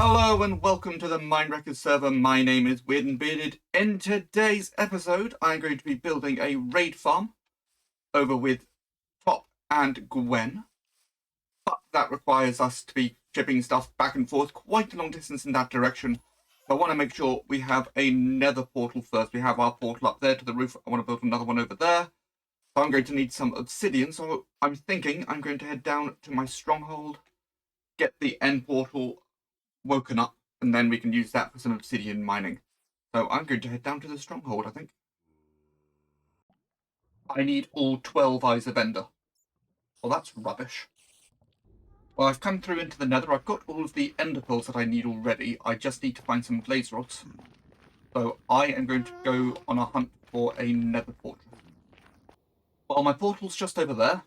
Hello and welcome to the MineWreckers server. My name is Weird and Bearded. In today's episode, I'm going to be building a raid farm over with Top and Gwen. But that requires us to be shipping stuff back and forth quite a long distance in that direction. So I want to make sure we have a nether portal first. We have our portal up there to the roof. I want to build another one over there. So I'm going to need some obsidian. So I'm thinking I'm going to head down to my stronghold, get the end portal woken up, and then we can use that for some obsidian mining. So I'm going to head down to the stronghold, I think. I need all 12 eyes of ender. Well, that's rubbish. Well, I've come through into the nether. I've got all of the ender pearls that I need already. I just need to find some blaze rods. So I am going to go on a hunt for a nether fortress. Well, my portal's just over there.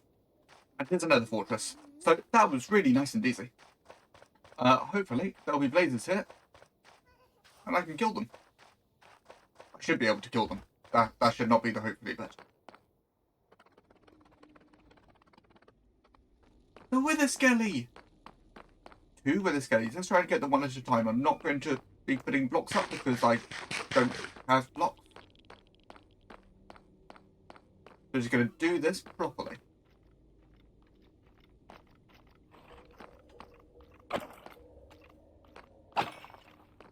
And here's a nether fortress. So that was really nice and easy. Hopefully there'll be blazes here. And I can kill them. I should be able to kill them. That should not be the hopefully bit. The wither skelly! 2 wither skellies. Let's try and get them one at a time. I'm not going to be putting blocks up because I don't have blocks. We're just going to do this properly.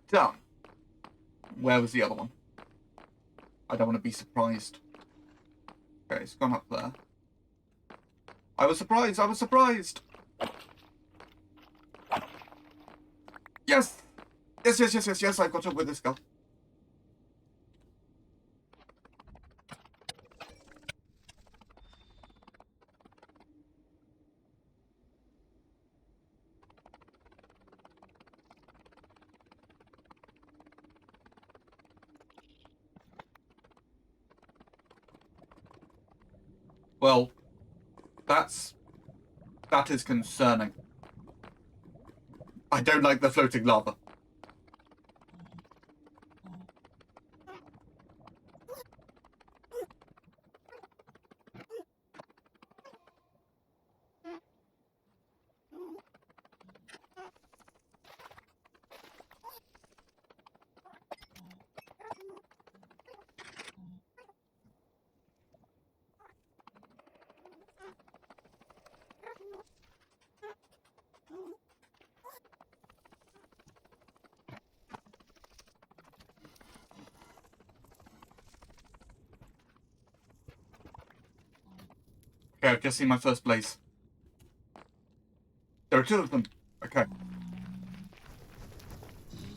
Done. Where was the other one? I don't want to be surprised. Okay, it's gone up there. I was surprised! I was surprised! Yes! Yes, I got up with this guy. Well, that is concerning. I don't like the floating lava. Okay, I've just seen my first blaze. There are 2 of them. Okay.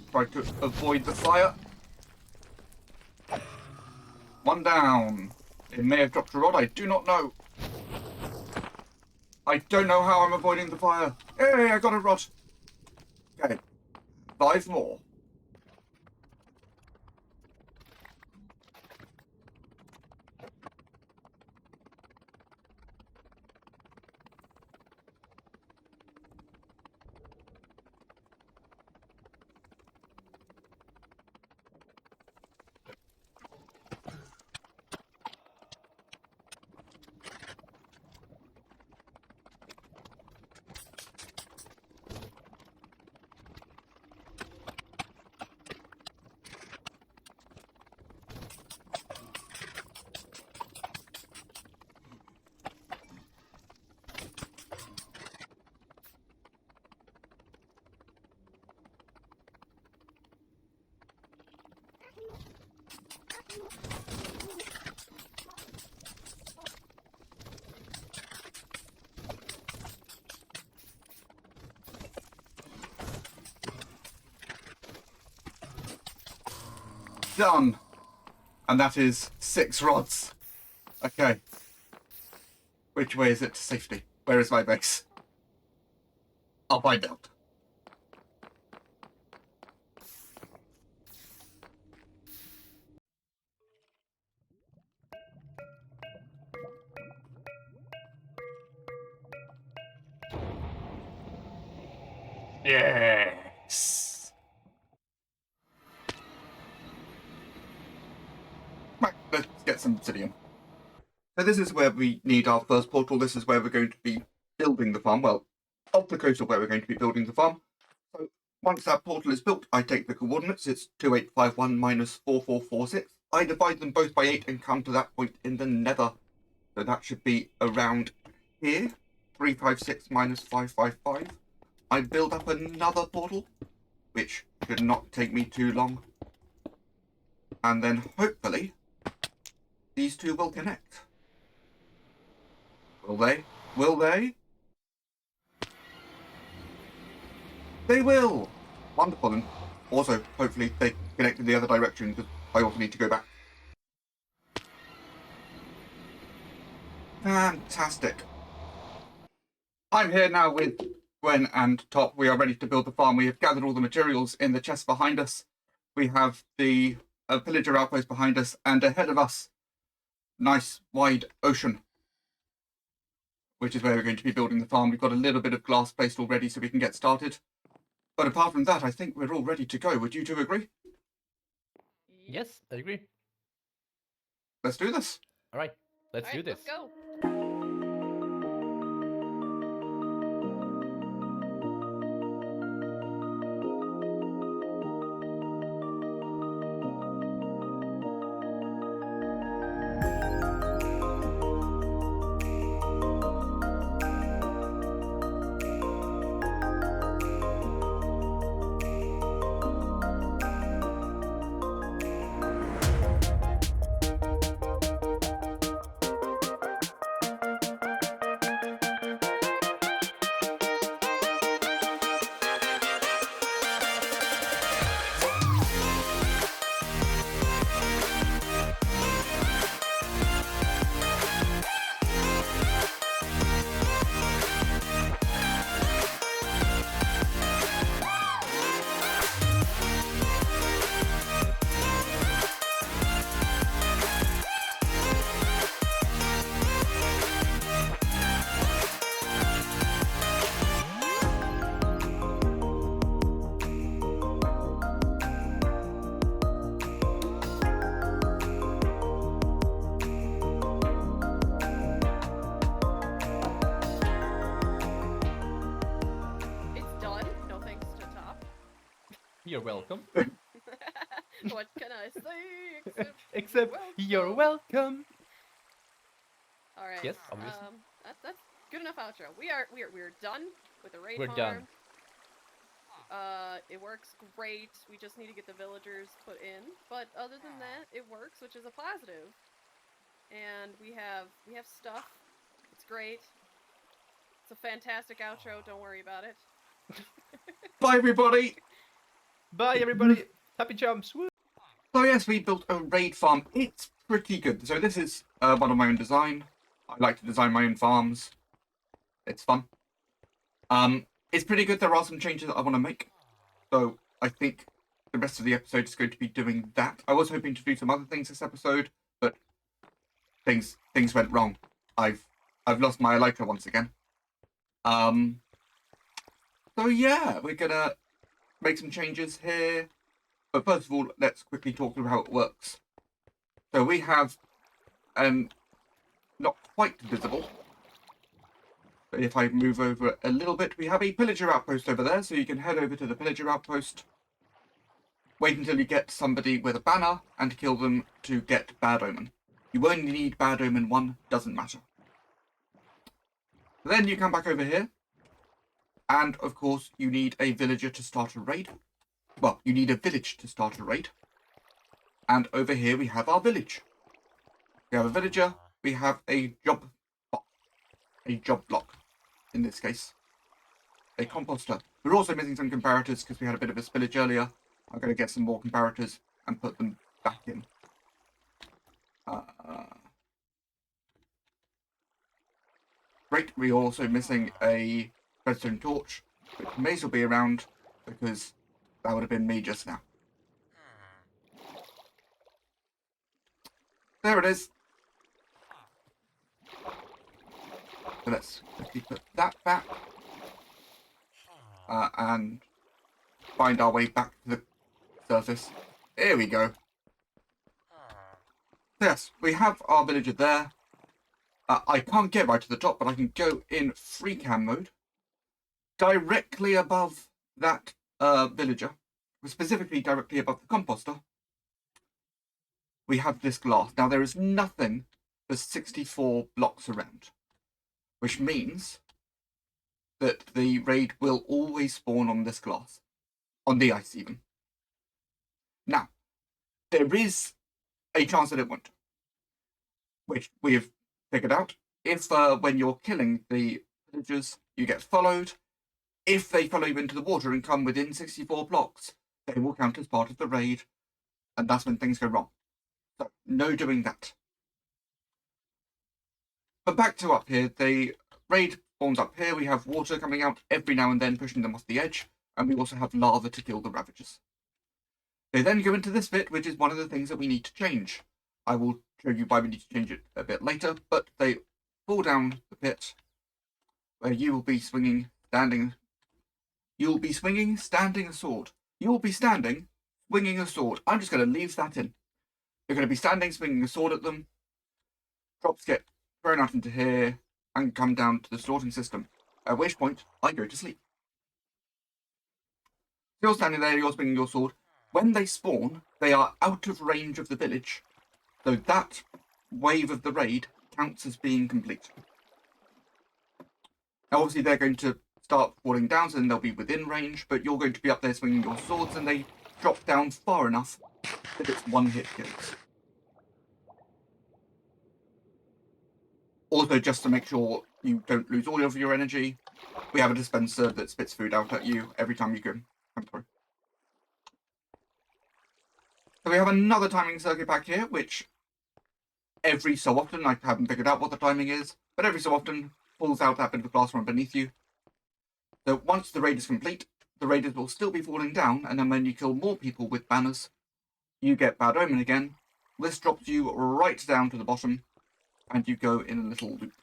Try to avoid the fire. 1 down. It may have dropped a rod, I do not know. I don't know how I'm avoiding the fire. Hey, I got a rod. Okay. 5 more. Done. And that is 6 rods. Okay. Which way is it to safety? Where is my base? I'll find out. Yes. Right, let's get some obsidian. So this is where we need our first portal. This is where we're going to be building the farm. Well, off the coast of where we're going to be building the farm. So Once that portal is built, I take the coordinates. It's 2851 minus 4446. I divide them both by 8 and come to that point in the nether. So that should be around here. 356 minus 555. I build up another portal, which should not take me too long. And then hopefully these two will connect. Will they? Will they? They will! Wonderful. And also, hopefully, they connect in the other direction, because I also need to go back. Fantastic. I'm here now with Gwen and Top. We are ready to build the farm. We have gathered all the materials in the chest behind us. We have the pillager outpost behind us, and ahead of us, nice wide ocean, which is where we're going to be building the farm. We've got a little bit of glass placed already so we can get started. But apart from that, I think we're all ready to go. Would you two agree? Yes, I agree. Let's do this. All right, let's do this. Let's go. You're welcome. What can I say? Except you're welcome. All right. Yes, obviously. That's good enough outro. We're done with the raid We're farm. done. It works great. We just need to get the villagers put in, but other than that, it works, which is a positive. And we have stuff. It's great. It's a fantastic outro. Don't worry about it. Bye, everybody. Bye, everybody. Happy jumps. Woo. So yes, we built a raid farm. It's pretty good. So this is one of my own design. I like to design my own farms. It's fun. It's pretty good. There are some changes that I want to make. So I think the rest of the episode is going to be doing that. I was hoping to do some other things this episode, but things went wrong. I've lost my Elytra once again. So yeah, we're gonna make some changes here. But first of all, let's quickly talk through how it works. So we have not quite visible. But if I move over a little bit, we have a pillager outpost over there, so you can head over to the pillager outpost. Wait until you get somebody with a banner and kill them to get Bad Omen. You only need Bad Omen 1, doesn't matter. Then you come back over here. And of course, you need a villager to start a raid. Well, you need a village to start a raid. And over here we have our village. We have a villager, we have a job block, in this case. A composter. We're also missing some comparators because we had a bit of a spillage earlier. I'm going to get some more comparators and put them back in. Great, we're also missing a redstone torch, which may still be around because that would have been me just now. There it is. So let's quickly put that back. And find our way back to the surface. Here we go. Yes, we have our villager there. I can't get right to the top, but I can go in free cam mode. Directly above that villager, specifically directly above the composter, we have this glass. Now there is nothing for 64 blocks around, which means that the raid will always spawn on this glass, on the ice even. Now, there is a chance that it won't, which we have figured out. If when you're killing the villagers, you get followed, if they follow you into the water and come within 64 blocks, they will count as part of the raid, and that's when things go wrong. So, no doing that. But back to up here, the raid spawns up here. We have water coming out every now and then, pushing them off the edge, and we also have lava to kill the Ravagers. They then go into this bit, which is one of the things that we need to change. I will show you why we need to change it a bit later, but they fall down the pit, where you will be swinging, standing. You will be swinging, standing a sword. You will be standing, swinging a sword. I'm just going to leave that in. You're going to be standing, swinging a sword at them. Drops get thrown out into here and come down to the sorting system, at which point I go to sleep. You're standing there, you're swinging your sword. When they spawn, they are out of range of the village, so that wave of the raid counts as being complete. Now obviously they're going to start falling down, so then they'll be within range, but you're going to be up there swinging your swords, and they drop down far enough that it's one-hit kills. Also, just to make sure you don't lose all of your energy, we have a dispenser that spits food out at you every time you come through. So we have another timing circuit back here, which every so often, I haven't figured out what the timing is, but every so often pulls out that bit of glass from beneath you. So once the raid is complete, the raiders will still be falling down, and then when you kill more people with banners, you get Bad Omen again. This drops you right down to the bottom, and you go in a little loop.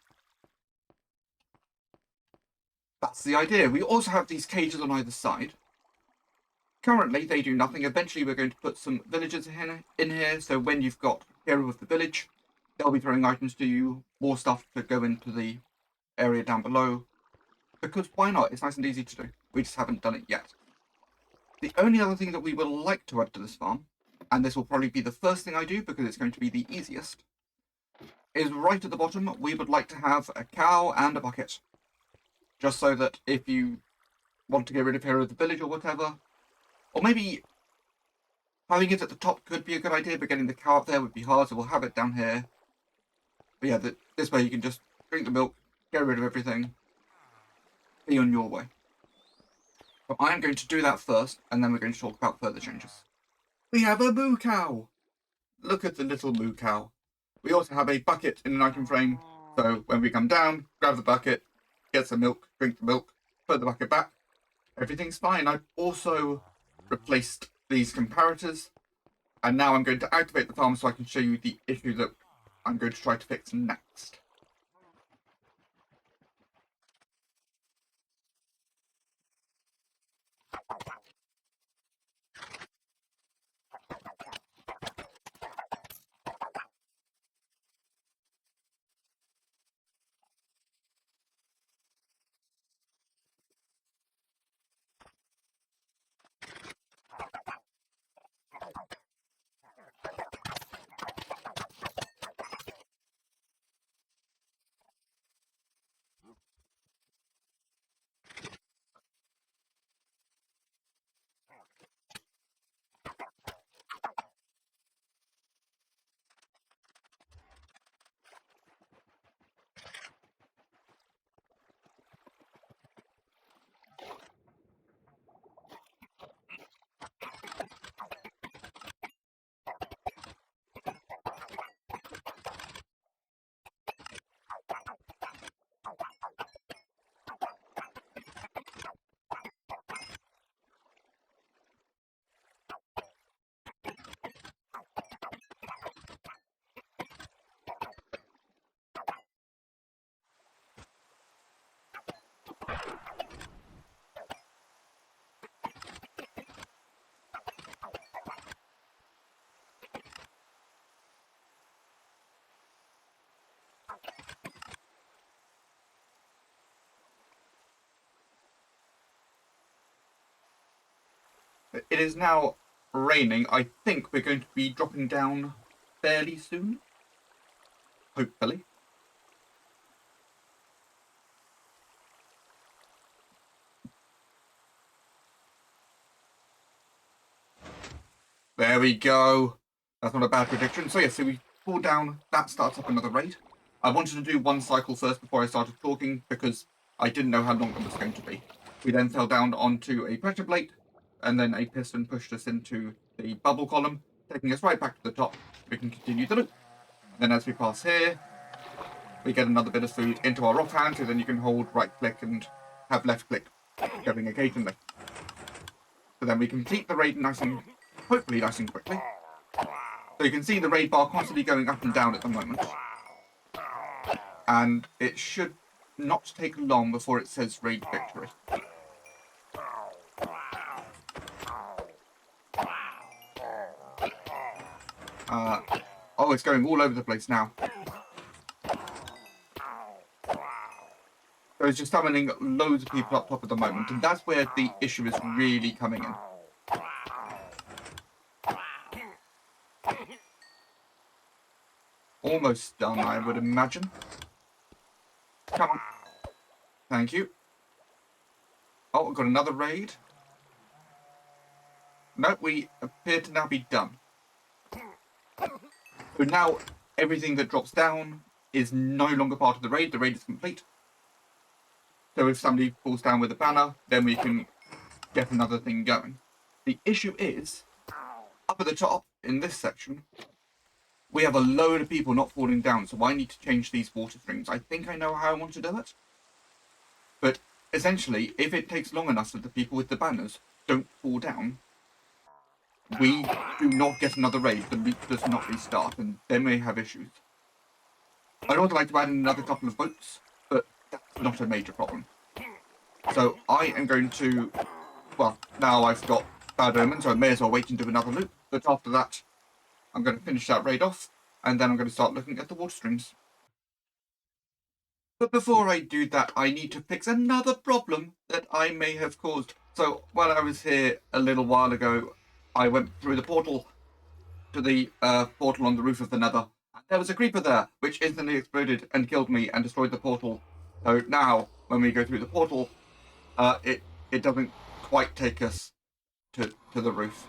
That's the idea. We also have these cages on either side. Currently, they do nothing. Eventually, we're going to put some villagers in here, so when you've got hero of the village, they'll be throwing items to you, more stuff to go into the area down below. Because why not? It's nice and easy to do. We just haven't done it yet. The only other thing that we would like to add to this farm, and this will probably be the first thing I do because it's going to be the easiest, is right at the bottom, we would like to have a cow and a bucket. Just so that if you want to get rid of hero of the village or whatever, or maybe having it at the top could be a good idea, but getting the cow up there would be hard, so we'll have it down here. But yeah, this way you can just drink the milk, get rid of everything, be on your way. But I am going to do that first, and then we're going to talk about further changes. We have a moo cow! Look at the little moo cow. We also have a bucket in an item frame, so when we come down, grab the bucket, get some milk, drink the milk, put the bucket back. Everything's fine. I've also replaced these comparators, and now I'm going to activate the farm so I can show you the issue that I'm going to try to fix next. It is now raining. I think we're going to be dropping down fairly soon. Hopefully. There we go. That's not a bad prediction. So yeah, so we fall down. That starts up another raid. I wanted to do one cycle first before I started talking because I didn't know how long it was going to be. We then fell down onto a pressure plate, and then a piston pushed us into the bubble column, taking us right back to the top. We can continue the loop. And then as we pass here, we get another bit of food into our offhand, so then you can hold right click and have left click going occasionally. So then we complete the raid hopefully nice and quickly. So you can see the raid bar constantly going up and down at the moment. And it should not take long before it says raid victory. Oh, it's going all over the place now. So it's just summoning loads of people up top at the moment, and that's where the issue is really coming in. Almost done, I would imagine. Come on. Thank you. Oh, we've got another raid. No, we appear to now be done. So now everything that drops down is no longer part of the raid. The raid is complete. So if somebody falls down with a banner, then we can get another thing going. The issue is, up at the top, in this section, we have a load of people not falling down, so I need to change these water streams. I think I know how I want to do it. But essentially, if it takes long enough that the people with the banners don't fall down, we do not get another raid. The loop does not restart, and they may have issues. I'd also like to add in another couple of boats, but that's not a major problem. So I am going to, well, now I've got bad omens, so I may as well wait and do another loop. But after that, I'm going to finish that raid off, and then I'm going to start looking at the water streams. But before I do that, I need to fix another problem that I may have caused. So while I was here a little while ago, I went through the portal to the portal on the roof of the Nether. There was a creeper there, which instantly exploded and killed me and destroyed the portal. So now, when we go through the portal, it doesn't quite take us to the roof.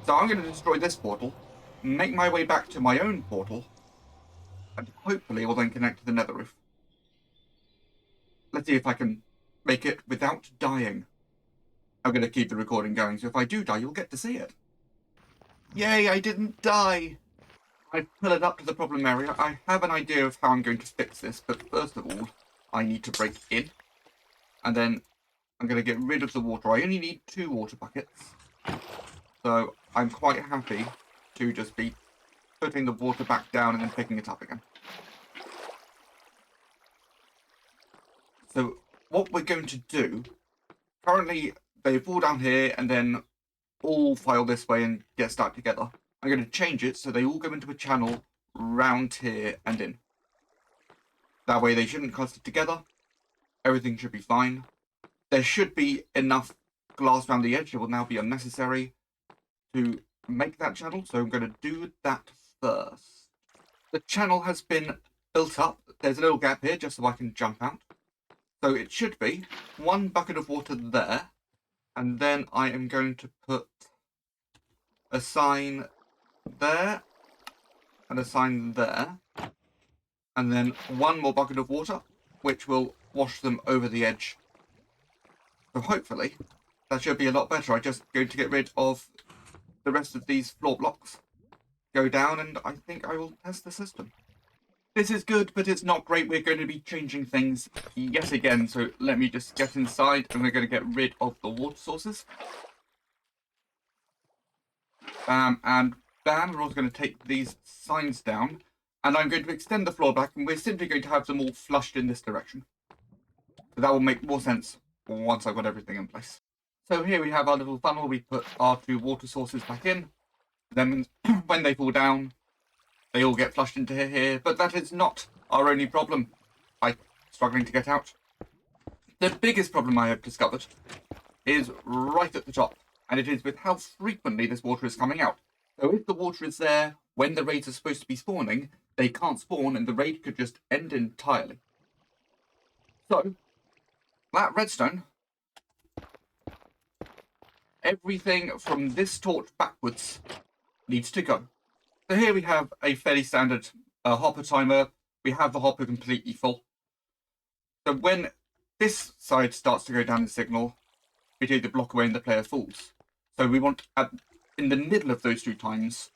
So I'm going to destroy this portal, make my way back to my own portal, and hopefully will then connect to the Nether roof. Let's see if I can make it without dying. I'm going to keep the recording going, so if I do die, you'll get to see it. Yay, I didn't die! I've pulled it up to the problem area. I have an idea of how I'm going to fix this, but first of all, I need to break in. And then I'm going to get rid of the water. I only need 2 water buckets. So I'm quite happy to just be putting the water back down and then picking it up again. So what we're going to do, currently they fall down here and then all file this way and get stuck together. I'm going to change it so they all go into a channel round here and in. That way they shouldn't cluster together. Everything should be fine. There should be enough glass around the edge. It will now be unnecessary to make that channel, so I'm going to do that first. The channel has been built up. There's a little gap here just so I can jump out. So it should be 1 bucket of water there, and then I am going to put a sign there and a sign there, and then 1 more bucket of water, which will wash them over the edge. So hopefully that should be a lot better. I'm just going to get rid of the rest of these floor blocks, go down, and I think I will test the system. This is good, but it's not great. We're going to be changing things yet again, so let me just get inside and we're going to get rid of the water sources. Bam and bam. We're also going to take these signs down, and I'm going to extend the floor back, and we're simply going to have them all flushed in this direction. So that will make more sense once I've got everything in place. So here we have our little funnel. We put our 2 water sources back in. Then when they fall down, they all get flushed into here. But that is not our only problem. I'm struggling to get out. The biggest problem I have discovered is right at the top, and it is with how frequently this water is coming out. So if the water is there when the raids are supposed to be spawning, they can't spawn and the raid could just end entirely. So, that redstone, everything from this torch backwards needs to go. So here we have a fairly standard hopper timer. We have the hopper completely full. So when this side starts to go down in signal, we take the block away and the player falls. So we want, in the middle of those two times,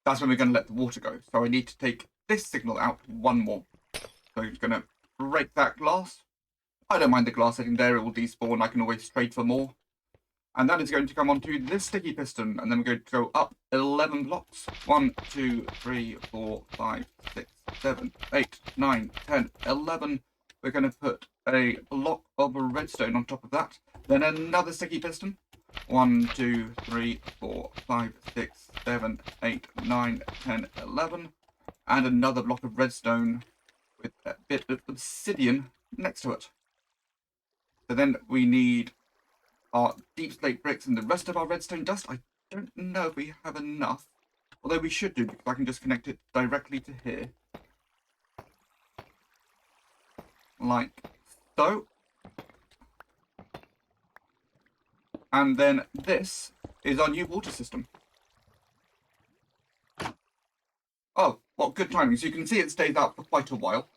that's when we're going to let the water go. So I need to take this signal out one more. So I'm going to break that glass. I don't mind the glass sitting there, it will despawn, I can always trade for more. And that is going to come onto this sticky piston, and then we're going to go up 11 blocks. 1, 2, 3, 4, 5, 6, 7, 8, 9, 10, 11. We're going to put a block of redstone on top of that. Then another sticky piston. 1, 2, 3, 4, 5, 6, 7, 8, 9, 10, 11. And another block of redstone with a bit of obsidian next to it. So then we need our deep slate bricks and the rest of our redstone dust. I don't know if we have enough, although we should do, because I can just connect it directly to here. Like so. And then this is our new water system. Oh, what good timing. So you can see it stays out for quite a while.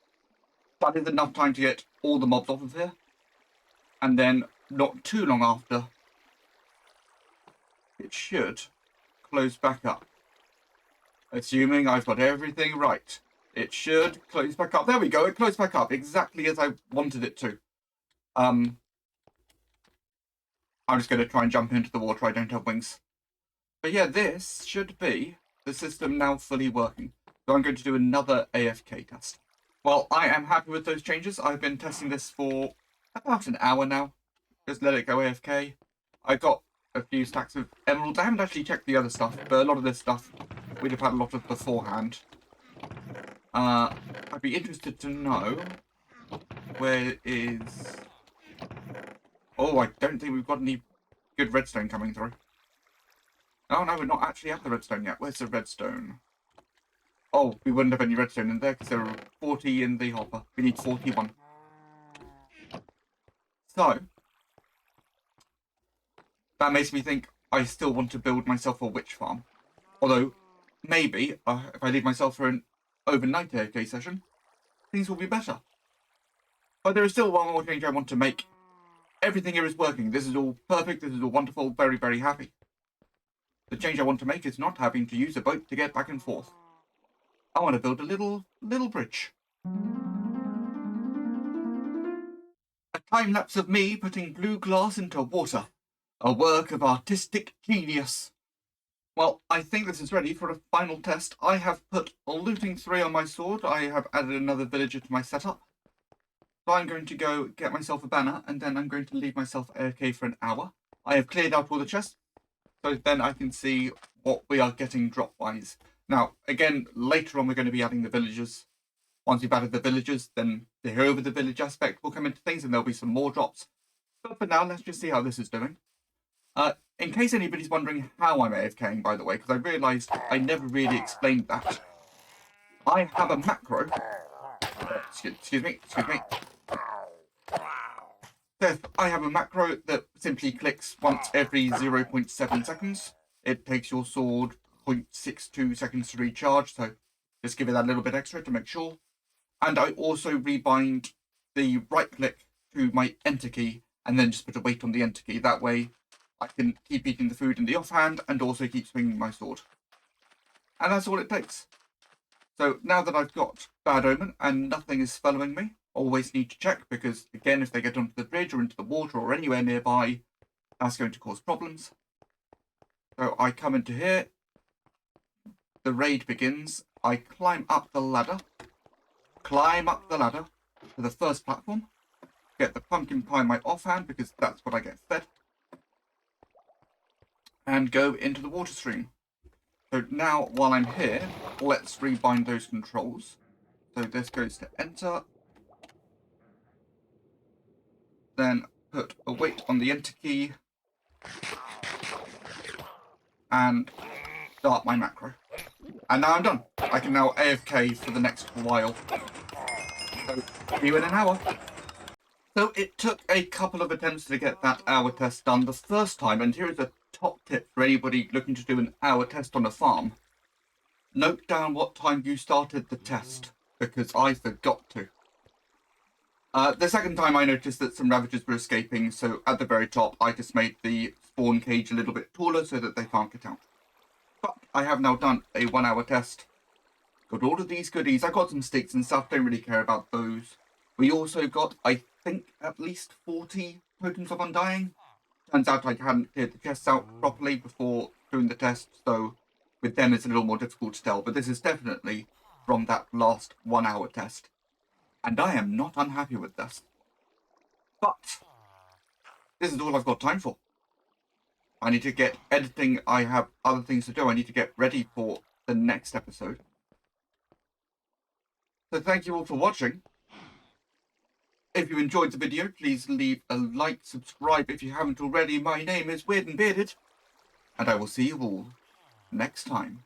That is enough time to get all the mobs off of here. And then, not too long after, it should close back up. Assuming I've got everything right. It should close back up. There we go, it closed back up exactly as I wanted it to. I'm just going to try and jump into the water, I don't have wings. But yeah, this should be the system now fully working. So I'm going to do another AFK test. Well, I am happy with those changes. I've been testing this for about an hour now. Just let it go AFK. I got a few stacks of emeralds. I haven't actually checked the other stuff, but a lot of this stuff we'd have had a lot of beforehand. I'd be interested to know where is... Oh, I don't think we've got any good redstone coming through. Oh no, we're not actually at the redstone yet. Where's the redstone? Oh, we wouldn't have any redstone in there because there are 40 in the hopper. We need 41. So, that makes me think I still want to build myself a witch farm. Although, maybe, if I leave myself for an overnight AFK session, things will be better. But there is still one more change I want to make. Everything here is working. This is all perfect. This is all wonderful. Very, very happy. The change I want to make is not having to use a boat to get back and forth. I want to build a little bridge. A time-lapse of me putting blue glass into water. A work of artistic genius. Well, I think this is ready for a final test. I have put looting 3 on my sword. I have added another villager to my setup. So I'm going to go get myself a banner, and then I'm going to leave myself AFK for an hour. I have cleared out all the chests, so then I can see what we are getting drop-wise. Now, again, later on we're going to be adding the villagers. Once we've added the villagers, then the hero of the village aspect will come into things, and there'll be some more drops. But for now, let's just see how this is doing. In case anybody's wondering how I'm AFKing, by the way, because I realised I never really explained that. I have a macro. Excuse me. I have a macro that simply clicks once every 0.7 seconds. It takes your sword 0.62 seconds to recharge, so just give it that little bit extra to make sure. And I also rebind the right click to my enter key and then just put a weight on the enter key. That way I can keep eating the food in the offhand and also keep swinging my sword. And that's all it takes. So now that I've got Bad Omen and nothing is following me, always need to check, because again, if they get onto the bridge or into the water or anywhere nearby, that's going to cause problems. So I come into here, the raid begins, I climb up the ladder to the first platform, get the pumpkin pie in my offhand because that's what I get fed, and go into the water stream. So now, while I'm here, let's rebind those controls. So this goes to enter. Then put a weight on the enter key, and start my macro. And now I'm done. I can now AFK for the next while. So, see you in an hour. So it took a couple of attempts to get that hour test done the first time, and here is a top tip for anybody looking to do an hour test on a farm. Note down what time you started the test, because I forgot to. The second time I noticed that some Ravagers were escaping, so at the very top I just made the spawn cage a little bit taller so that they can't get out. But I have now done a 1 hour test. Got all of these goodies. I got some sticks and stuff, don't really care about those. We also got, I think, at least 40 tokens of Undying. Turns out I hadn't cleared the chests out properly before doing the test, so with them it's a little more difficult to tell. But this is definitely from that last 1 hour test. And I am not unhappy with this. But this is all I've got time for. I need to get editing. I have other things to do. I need to get ready for the next episode. So thank you all for watching. If you enjoyed the video, please leave a like, subscribe if you haven't already. My name is Weird and Bearded, and I will see you all next time.